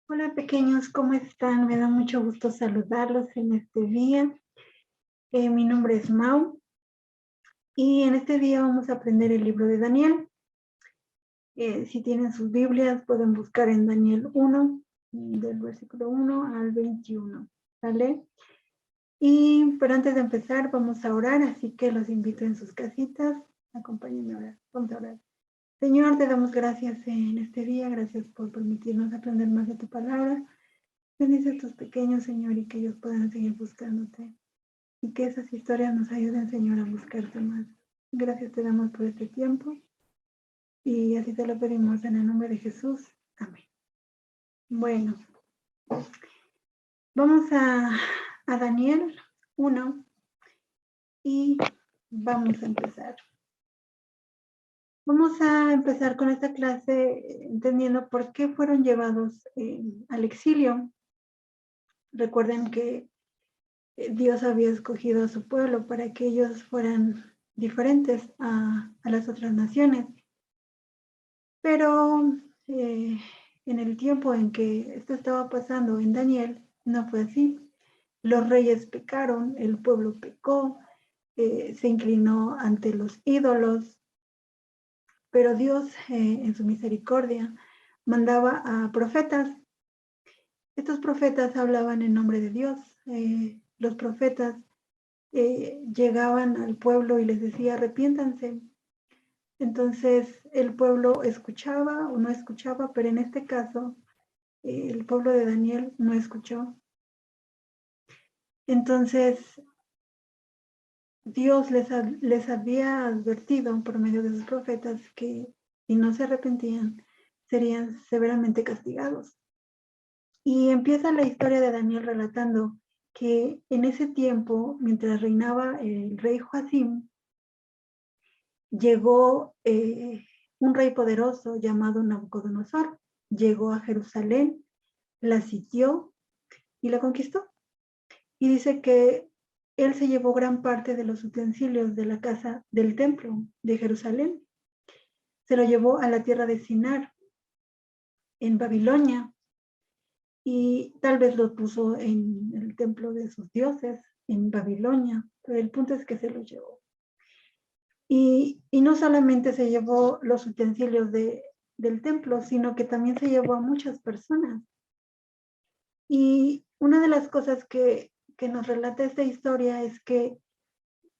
Hola pequeños, ¿cómo están? Me da mucho gusto saludarlos en este día. Mi nombre es Mau y en este día vamos a aprender el libro de Daniel. Si tienen sus Biblias, pueden buscar en Daniel 1, del versículo 1 al 21. ¿Vale? Pero antes de empezar, vamos a orar, así que los invito en sus casitas. Acompáñenme a orar. Vamos a orar. Señor, te damos gracias en este día. Gracias por permitirnos aprender más de tu palabra. Bendice a tus pequeños, Señor, y que ellos puedan seguir buscándote. Y que esas historias nos ayuden, Señor, a buscarte más. Gracias te damos por este tiempo. Y así te lo pedimos en el nombre de Jesús. Amén. Bueno, vamos a Daniel 1 y vamos a empezar. Vamos a empezar con esta clase entendiendo por qué fueron llevados al exilio. Recuerden que Dios había escogido a su pueblo para que ellos fueran diferentes a las otras naciones. Pero en el tiempo en que esto estaba pasando en Daniel, no fue así. Los reyes pecaron, el pueblo pecó, se inclinó ante los ídolos, pero Dios en su misericordia mandaba a profetas. Estos profetas hablaban en nombre de Dios. Los profetas llegaban al pueblo y les decía, arrepiéntanse. Entonces el pueblo escuchaba o no escuchaba, pero en este caso el pueblo de Daniel no escuchó. Entonces Dios les había advertido por medio de sus profetas que si no se arrepentían serían severamente castigados. Y empieza la historia de Daniel relatando que en ese tiempo, mientras reinaba el rey Joacim, llegó un rey poderoso llamado Nabucodonosor. Llegó a Jerusalén, la sitió y la conquistó. Y dice que él se llevó gran parte de los utensilios de la casa del templo de Jerusalén. Se lo llevó a la tierra de Sinar, en Babilonia, y tal vez lo puso en el templo de sus dioses, en Babilonia, pero el punto es que se lo llevó. Y no solamente se llevó los utensilios del templo, sino que también se llevó a muchas personas. Y una de las cosas que nos relata esta historia es que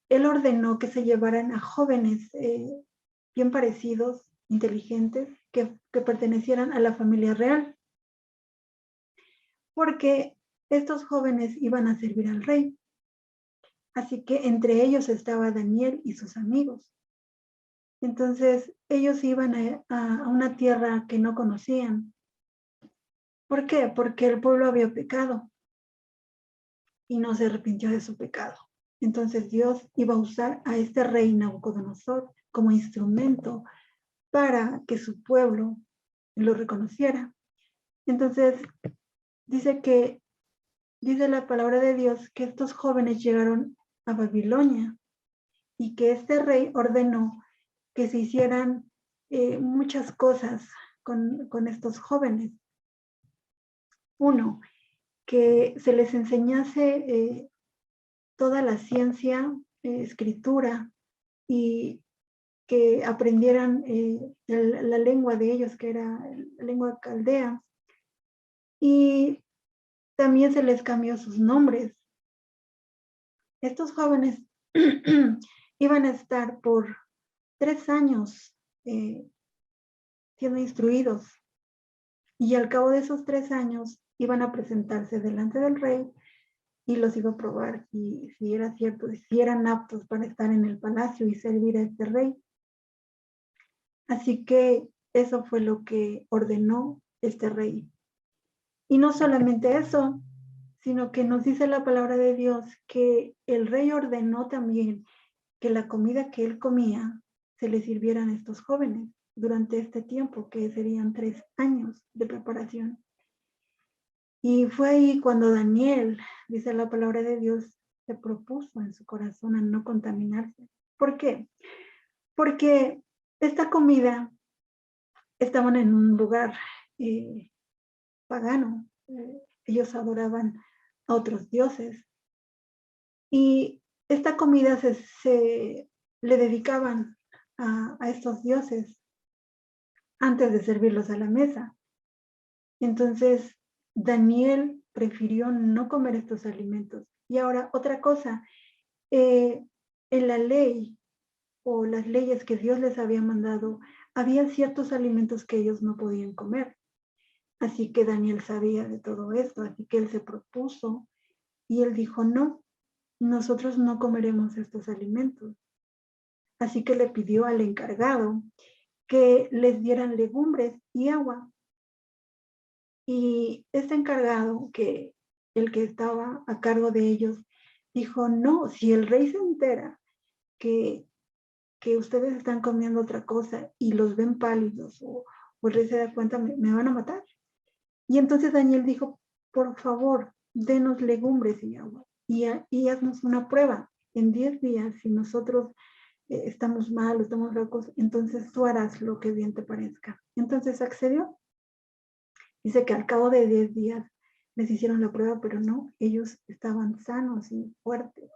él ordenó que se llevaran a jóvenes bien parecidos, inteligentes, que pertenecieran a la familia real, porque estos jóvenes iban a servir al rey. Así que entre ellos estaba Daniel y sus amigos. Entonces ellos iban a una tierra que no conocían. ¿Por qué? Porque el pueblo había pecado y no se arrepintió de su pecado. Entonces Dios iba a usar a este rey Nabucodonosor como instrumento para que su pueblo lo reconociera. Entonces dice la palabra de Dios que estos jóvenes llegaron a Babilonia y que este rey ordenó que se hicieran muchas cosas con estos jóvenes. Uno, que se les enseñase toda la ciencia, escritura, y que aprendieran la lengua de ellos, que era la lengua caldea. Y también se les cambió sus nombres. Estos jóvenes iban a estar por 3 años siendo instruidos, y al cabo de esos 3 años iban a presentarse delante del rey y los iba a probar y si era cierto, si eran aptos para estar en el palacio y servir a este rey. Así que eso fue lo que ordenó este rey. Y no solamente eso, sino que nos dice la palabra de Dios que el rey ordenó también que la comida que él comía se le sirvieran a estos jóvenes durante este tiempo, que serían 3 años de preparación. Y fue ahí cuando Daniel, dice la palabra de Dios, se propuso en su corazón a no contaminarse. ¿Por qué? Porque esta comida estaban en un lugar pagano. Ellos adoraban a otros dioses. Y esta comida le dedicaban a estos dioses antes de servirlos a la mesa. Entonces, Daniel prefirió no comer estos alimentos. Y ahora, otra cosa, en la ley o las leyes que Dios les había mandado, había ciertos alimentos que ellos no podían comer. Así que Daniel sabía de todo esto, así que él se propuso y él dijo, no, nosotros no comeremos estos alimentos. Así que le pidió al encargado que les dieran legumbres y agua. Y este encargado, el que estaba a cargo de ellos, dijo, no, si el rey se entera que, que ustedes están comiendo otra cosa y los ven pálidos o el rey se da cuenta, me van a matar. Y entonces Daniel dijo, por favor, denos legumbres y agua y haznos una prueba. En 10 días, si nosotros estamos mal, estamos locos, entonces tú harás lo que bien te parezca. Entonces accedió. Dice que al cabo de 10 días les hicieron la prueba, pero no, ellos estaban sanos y fuertes.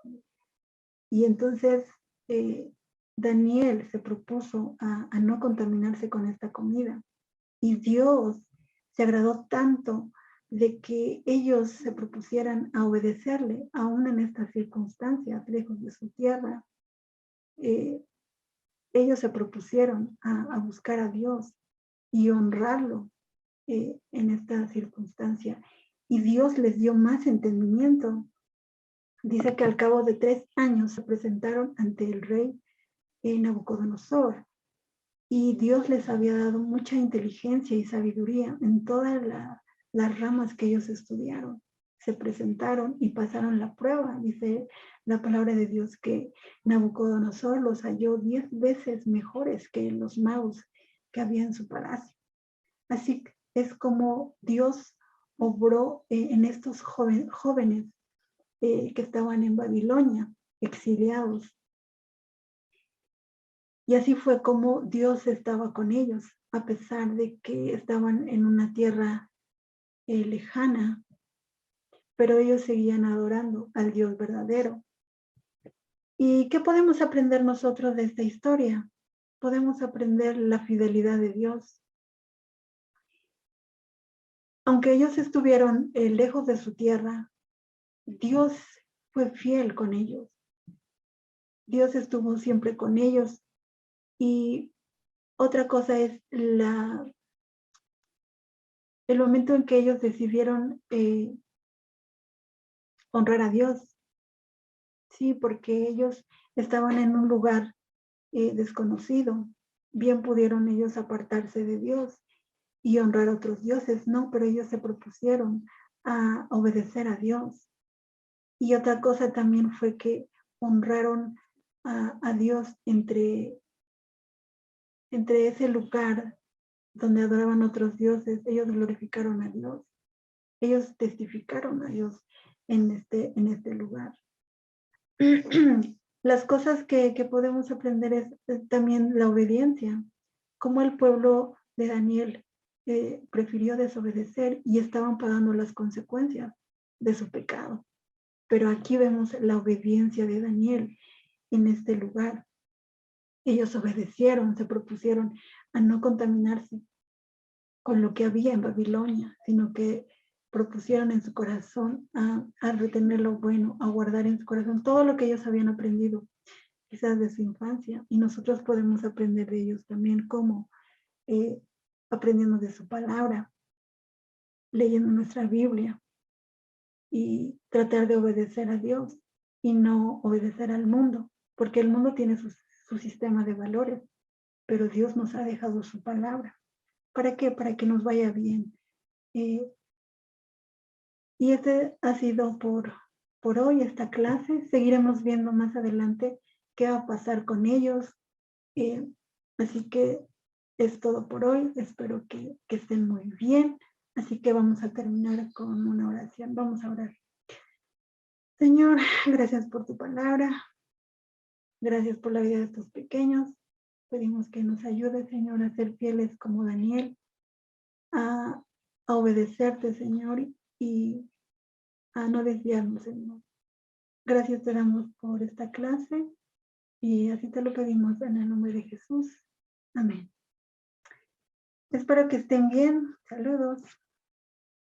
Y entonces Daniel se propuso a no contaminarse con esta comida. Y Dios se agradó tanto de que ellos se propusieran a obedecerle, aún en estas circunstancias, lejos de su tierra. Ellos se propusieron a buscar a Dios y honrarlo en esta circunstancia. Y Dios les dio más entendimiento. Dice que al cabo de 3 años se presentaron ante el rey Nabucodonosor y Dios les había dado mucha inteligencia y sabiduría en todas las ramas que ellos estudiaron. Se presentaron y pasaron la prueba. Dice la palabra de Dios que Nabucodonosor los halló 10 veces mejores que los magos que había en su palacio. Así es como Dios obró en estos jóvenes que estaban en Babilonia, exiliados. Y así fue como Dios estaba con ellos, a pesar de que estaban en una tierra lejana, pero ellos seguían adorando al Dios verdadero. ¿Y qué podemos aprender nosotros de esta historia? Podemos aprender la fidelidad de Dios. Aunque ellos estuvieron lejos de su tierra, Dios fue fiel con ellos. Dios estuvo siempre con ellos. Y otra cosa es el momento en que ellos decidieron honrar a Dios. Sí, porque ellos estaban en un lugar desconocido. Bien pudieron ellos apartarse de Dios y honrar a otros dioses, no, pero ellos se propusieron a obedecer a Dios. Y otra cosa también fue que honraron a Dios entre ese lugar donde adoraban otros dioses. Ellos glorificaron a Dios. Ellos testificaron a Dios en este lugar. Las cosas que podemos aprender es también la obediencia, como el pueblo de Daniel prefirió desobedecer y estaban pagando las consecuencias de su pecado. Pero aquí vemos la obediencia de Daniel en este lugar. Ellos obedecieron, se propusieron a no contaminarse con lo que había en Babilonia, sino que propusieron en su corazón a retener lo bueno, a guardar en su corazón todo lo que ellos habían aprendido, quizás de su infancia, y nosotros podemos aprender de ellos también, como aprendiendo de su palabra, leyendo nuestra Biblia y tratar de obedecer a Dios y no obedecer al mundo, porque el mundo tiene su sistema de valores, pero Dios nos ha dejado su palabra. ¿Para qué? Para que nos vaya bien. Y este ha sido por hoy esta clase. Seguiremos viendo más adelante qué va a pasar con ellos. Así que es todo por hoy. Espero que estén muy bien. Así que vamos a terminar con una oración. Vamos a orar. Señor, gracias por tu palabra. Gracias por la vida de estos pequeños. Pedimos que nos ayude, Señor, a ser fieles como Daniel, a a obedecerte, Señor, y a no desviarnos, Señor. Gracias te damos por esta clase y así te lo pedimos en el nombre de Jesús. Amén. Espero que estén bien. Saludos.